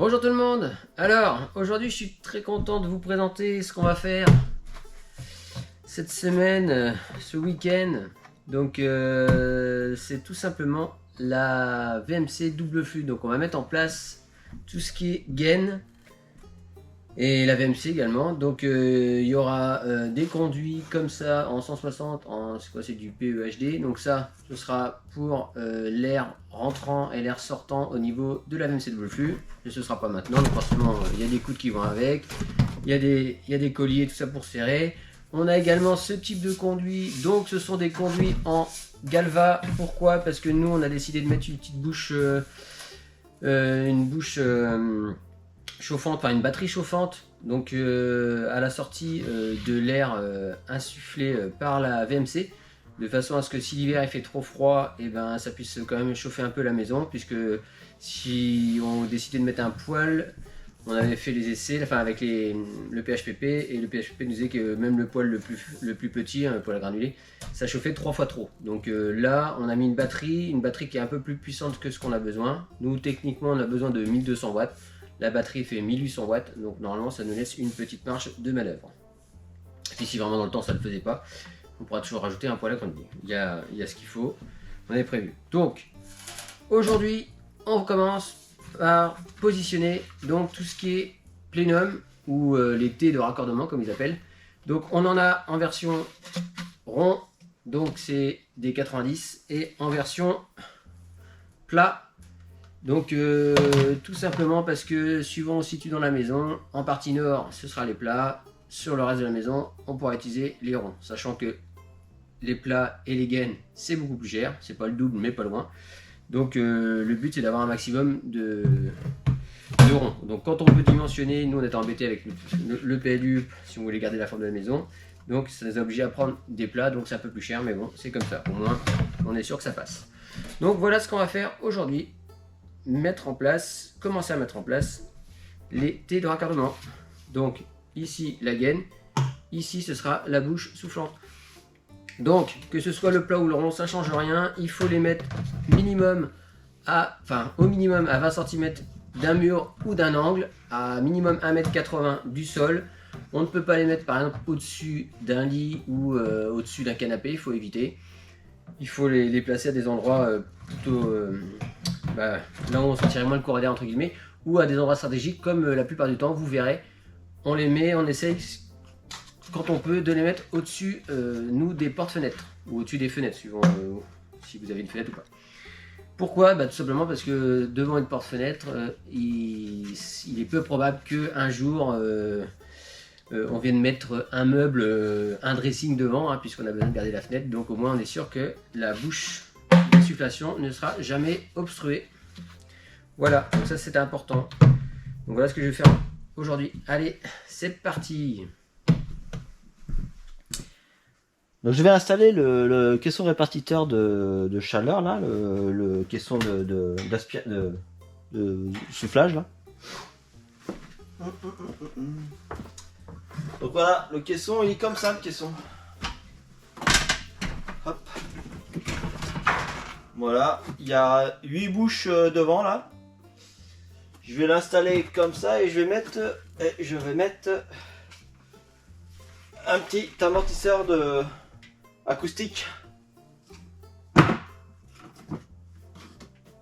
Bonjour tout le monde. Alors, aujourd'hui je suis très content de vous présenter ce qu'on va faire cette semaine, ce week-end. Donc c'est tout simplement la VMC double flux. Donc on va mettre en place tout ce qui est gain et la VMC également. Donc il y aura des conduits comme ça en 160, c'est quoi, c'est du PEHD. Donc ça, ce sera pour l'air rentrant et l'air sortant au niveau de la VMC double flux. Et ce sera pas maintenant, donc forcément il y a des coudes qui vont avec, il y a des colliers, tout ça pour serrer. On a également ce type de conduit, donc ce sont des conduits en Galva. Pourquoi? Parce que nous on a décidé de mettre une petite bouche, chauffante, enfin une batterie chauffante, donc à la sortie de l'air insufflé par la VMC, de façon à ce que si l'hiver il fait trop froid, et ben ça puisse quand même chauffer un peu la maison, puisque si on décidait de mettre un poêle, on avait fait les essais, enfin avec le PHPP, et le PHPP nous disait que même le poêle le plus petit, hein, le poêle à granulés, ça chauffait 3 fois trop. Donc là, on a mis une batterie qui est un peu plus puissante que ce qu'on a besoin. Nous, techniquement, on a besoin de 1200 watts. La batterie fait 1800 watts, donc normalement, ça nous laisse une petite marge de manœuvre. Et si vraiment dans le temps, ça ne le faisait pas, on pourra toujours rajouter un poêle à granulés. Il y a ce qu'il faut, on est prévu. Donc, aujourd'hui, on commence par positionner donc tout ce qui est plénum ou les T de raccordement comme ils appellent. Donc on en a en version rond, donc c'est des 90, et en version plat, donc tout simplement parce que suivant où on se situe dans la maison, en partie nord ce sera les plats, sur le reste de la maison on pourra utiliser les ronds, sachant que les plats et les gaines c'est beaucoup plus cher, c'est pas le double mais pas loin. Donc le but c'est d'avoir un maximum de ronds. Donc quand on peut dimensionner, nous on est embêté avec le PLU si on voulait garder la forme de la maison. Donc ça nous a obligé à prendre des plats, donc c'est un peu plus cher, mais bon c'est comme ça, au moins on est sûr que ça passe. Donc voilà ce qu'on va faire aujourd'hui, commencer à mettre en place les T de raccordement. Donc ici la gaine, ici ce sera la bouche soufflante. Donc, que ce soit le plat ou le rond, ça ne change rien. Il faut les mettre au minimum à 20 cm d'un mur ou d'un angle, à minimum 1,80 m du sol. On ne peut pas les mettre par exemple au-dessus d'un lit ou au-dessus d'un canapé, il faut éviter. Il faut les placer à des endroits plutôt là où on sentirait moins le courant d'air entre guillemets, ou à des endroits stratégiques comme la plupart du temps, vous verrez. On les met, on essaye quand on peut de les mettre au-dessus nous des portes-fenêtres ou au-dessus des fenêtres suivant si vous avez une fenêtre ou pas. Pourquoi? Tout simplement parce que devant une porte-fenêtre il est peu probable qu'un jour on vienne mettre un meuble, un dressing devant, hein, puisqu'on a besoin de garder la fenêtre. Donc au moins on est sûr que la bouche d'insufflation ne sera jamais obstruée. Voilà, donc ça c'était important. Donc voilà ce que je vais faire aujourd'hui. Allez, c'est parti. Donc je vais installer le caisson répartiteur de chaleur là, le caisson de soufflage là. Donc voilà, le caisson il est comme ça, le caisson. Hop. Voilà, il y a 8 bouches devant là. Je vais l'installer comme ça et je vais mettre un petit amortisseur acoustique.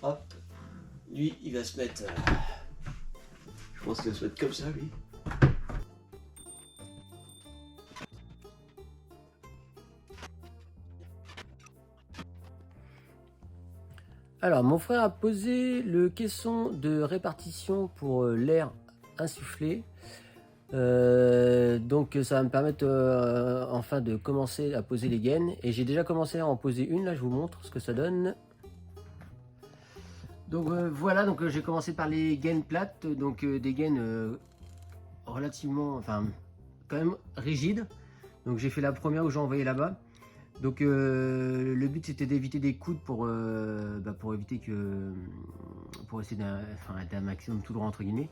Hop. Lui, il va se mettre. Je pense qu'il va se mettre comme ça, lui. Alors, mon frère a posé le caisson de répartition pour l'air insufflé. Donc ça va me permettre enfin de commencer à poser les gaines, et j'ai déjà commencé à en poser une. Là je vous montre ce que ça donne. Donc voilà, donc j'ai commencé par les gaines plates, donc des gaines relativement, enfin quand même rigides. Donc j'ai fait la première où j'ai envoyé là-bas. Donc le but c'était d'éviter des coudes pour éviter que pour essayer d'un maximum tout droit entre guillemets.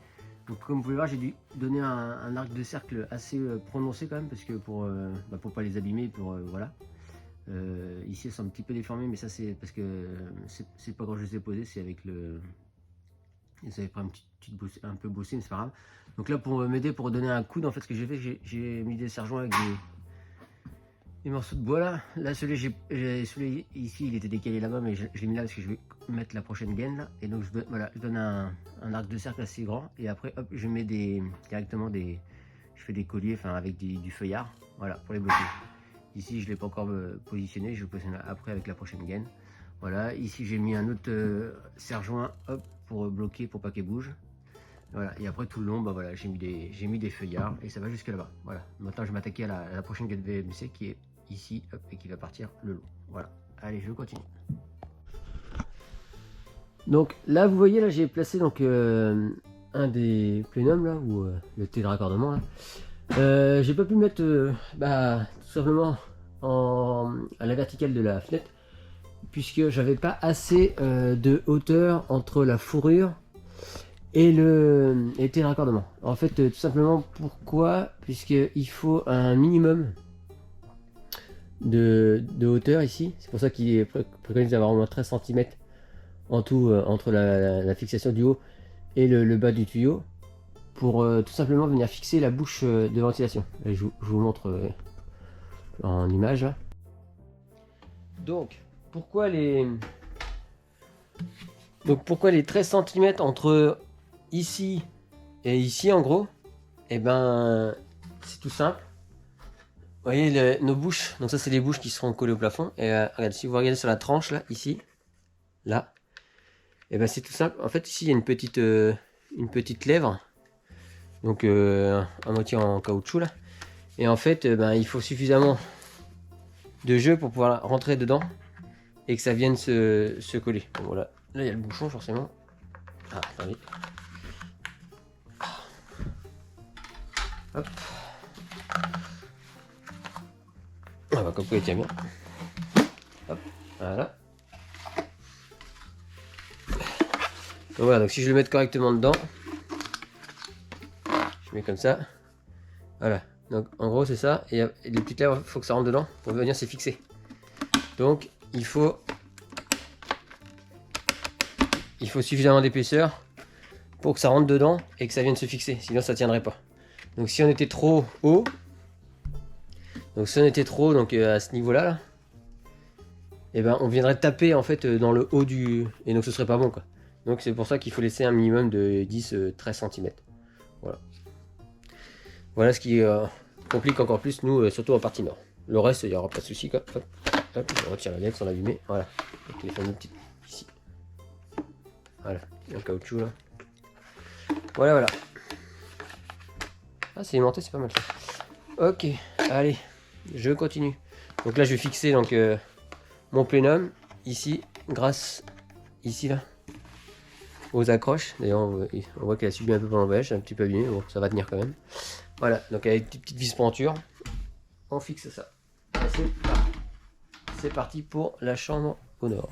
Donc comme vous pouvez voir, j'ai dû donner un arc de cercle assez prononcé quand même, parce que pour pas les abîmer, voilà. Ici elles sont un petit peu déformées, mais ça c'est parce que c'est pas quand je les ai posées, c'est avec Et ça avait pris un peu bossé, mais c'est pas grave. Donc là, pour m'aider, pour donner un coude, en fait, ce que j'ai fait, j'ai mis des serre-joints avec des morceaux de bois là. Là, celui ici, il était décalé là-bas, mais je l'ai mis là parce que je vais mettre la prochaine gaine là. Et donc, voilà, je donne un arc de cercle assez grand. Et après, hop, je mets directement des. Je fais des colliers, enfin, avec du feuillard. Voilà, pour les bloquer. Ici, je ne l'ai pas encore positionné. Je le positionne après avec la prochaine gaine. Voilà, ici, j'ai mis un autre serre-joint, hop, pour bloquer, pour pas qu'il bouge. Voilà, et après tout le long, bah voilà, j'ai mis des feuillards et ça va jusque là-bas. Voilà, maintenant je vais m'attaquer à la prochaine gaine VMC qui est ici, hop, et qui va partir le long. Voilà, allez, je continue. Donc là, vous voyez, là j'ai placé donc un des plénums là, ou le T de raccordement là. J'ai pas pu mettre tout simplement à la verticale de la fenêtre, puisque j'avais pas assez de hauteur entre la fourrure et le raccordement. En fait, tout simplement, pourquoi? Puisqu'il faut un minimum de hauteur ici. C'est pour ça qu'il est préconisé d'avoir au moins 13 cm en tout entre la fixation du haut et le bas du tuyau, pour tout simplement venir fixer la bouche de ventilation. Et je vous montre en image là. Donc pourquoi les 13 cm entre ici et ici, en gros? Et ben c'est tout simple. Vous voyez nos bouches, donc ça c'est les bouches qui seront collées au plafond. Et regarde, si vous regardez sur la tranche là, ici, là, et ben c'est tout simple. En fait, ici il y a une petite lèvre, donc à moitié en caoutchouc là. Et en fait, il faut suffisamment de jeu pour pouvoir rentrer dedans et que ça vienne se coller. Bon, voilà, là il y a le bouchon forcément. Ah, attendez. Hop. Ah bah comme quoi il tient bien. Hop, voilà. Donc voilà, donc si je le mets correctement dedans, je mets comme ça. Voilà, donc en gros c'est ça. Et les petites lèvres, il faut que ça rentre dedans pour venir se fixer. Donc il faut suffisamment d'épaisseur pour que ça rentre dedans et que ça vienne se fixer, sinon ça tiendrait pas. Donc si on était trop haut, à ce niveau là, et ben on viendrait taper en fait dans le haut et donc ce serait pas bon quoi. Donc c'est pour ça qu'il faut laisser un minimum de 10-13 cm. Voilà ce qui complique encore plus nous, surtout en partie nord. Le reste il n'y aura pas de souci quoi. Hop, je retire la laine sans l'abîmer. Voilà, donc il fait une petite ici. Voilà, le caoutchouc là. Voilà. Ah, c'est aimanté, c'est pas mal ça. Ok, allez, je continue. Donc là, je vais fixer donc mon plénum ici, grâce ici là aux accroches. D'ailleurs, on voit qu'elle a subi un peu pendant le voyage, un petit peu abîmé, bon, ça va tenir quand même. Voilà, donc avec des petites vis penture, on fixe ça. C'est parti pour la chambre au nord.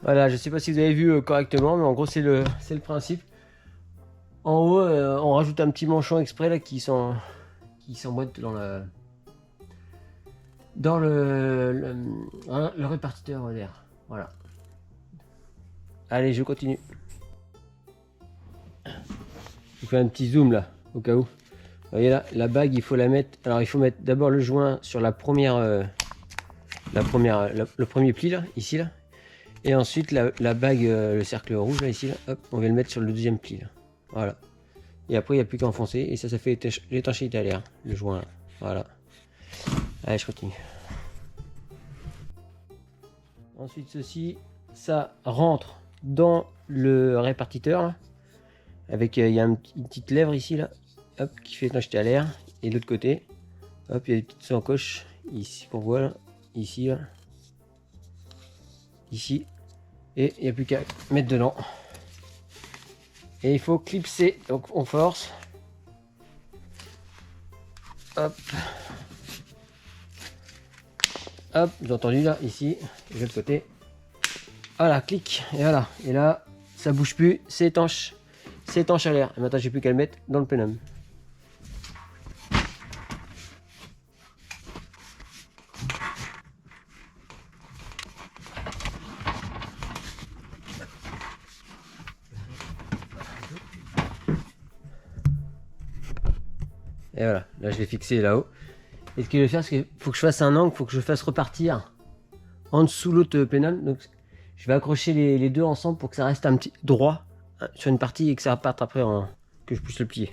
Voilà, je sais pas si vous avez vu correctement, mais en gros c'est le principe. En haut, on rajoute un petit manchon exprès là qui s'emboîte dans le répartiteur d'air. Voilà. Allez, je continue. Je fais un petit zoom là, au cas où. Vous voyez là, la bague, il faut la mettre. Alors il faut mettre d'abord le joint sur le premier pli là, ici là. Et ensuite la bague, le cercle rouge là, ici là, hop, on va le mettre sur le deuxième pli là. Voilà. Et après il n'y a plus qu'à enfoncer et ça fait l'étanchéité à l'air, le joint là. Voilà. Allez, je continue. Ensuite ceci, ça rentre dans le répartiteur là, avec il y a une petite lèvre ici là, hop, qui fait étanchéité à l'air. Et de l'autre côté, hop, il y a des petites encoches ici qu'on voit là, ici là, ici. Et il n'y a plus qu'à mettre dedans. Et il faut clipser, donc on force. Hop. Hop, vous avez entendu là, ici, de l'autre côté. Voilà, clic, et voilà. Et là, ça bouge plus, c'est étanche. C'est étanche à l'air. Et maintenant, j'ai plus qu'à le mettre dans le plenum. Et voilà, là je l'ai fixé là-haut. Et ce que je vais faire, c'est qu'il faut que je fasse un angle, il faut que je fasse repartir en dessous l'autre plenum. Donc je vais accrocher les deux ensemble pour que ça reste un petit droit sur une partie et que ça reparte après que je puisse le plier.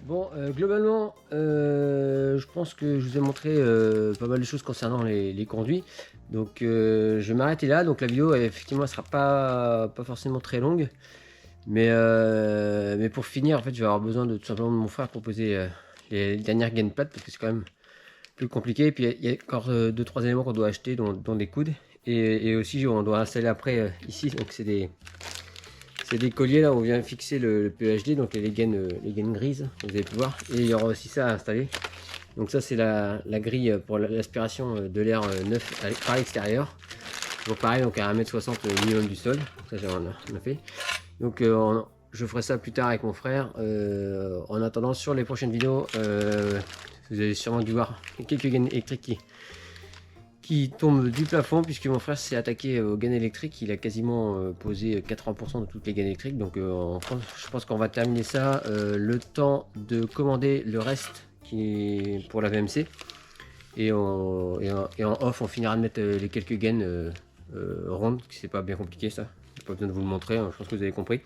Bon, globalement, je pense que je vous ai montré pas mal de choses concernant les conduits. Donc, je vais m'arrêter là. Donc, la vidéo, effectivement, elle sera pas forcément très longue. Mais pour finir, en fait, je vais avoir besoin de tout simplement de mon frère pour poser les dernières gaines plates parce que c'est quand même plus compliqué. Et puis, il y a encore 2-3 éléments qu'on doit acheter, dont des coudes. Et aussi, on doit installer après ici. Donc, c'est des colliers là où on vient fixer le PEHD, donc les gaines grises, vous avez pu voir. Et il y aura aussi ça à installer. Donc ça c'est la grille pour l'aspiration de l'air neuf par l'extérieur. Donc pareil, donc à 1m60 minimum du sol. Ça on a fait. Donc je ferai ça plus tard avec mon frère. En attendant, sur les prochaines vidéos, vous avez sûrement dû voir quelques gaines électriques qui tombe du plafond, puisque mon frère s'est attaqué aux gaines électriques. Il a quasiment posé 80% de toutes les gaines électriques. Donc je pense qu'on va terminer ça le temps de commander le reste pour la VMC. Et en off, on finira de mettre les quelques gaines rondes. C'est pas bien compliqué ça. J'ai pas besoin de vous le montrer, hein, je pense que vous avez compris.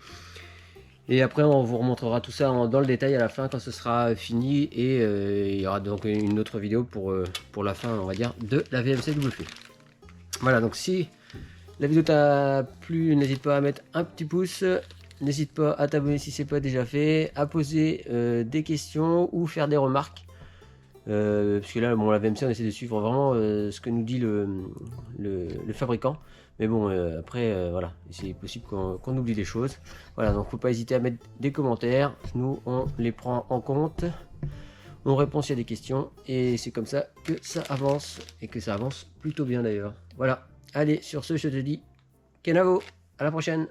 Et après on vous remontrera tout ça dans le détail à la fin quand ce sera fini. Et il y aura donc une autre vidéo pour la fin, on va dire, de la VMC double flux. Voilà, donc si la vidéo t'a plu, n'hésite pas à mettre un petit pouce. N'hésite pas à t'abonner si c'est pas déjà fait, à poser des questions ou faire des remarques. Parce que là, bon, la VMC, on essaie de suivre vraiment ce que nous dit le fabricant. Mais bon, après, voilà, c'est possible qu'on oublie des choses. Voilà, donc faut pas hésiter à mettre des commentaires. Nous, on les prend en compte. On répond s'il y a des questions. Et c'est comme ça que ça avance. Et que ça avance plutôt bien d'ailleurs. Voilà. Allez, sur ce, je te dis Kenavo. À la prochaine.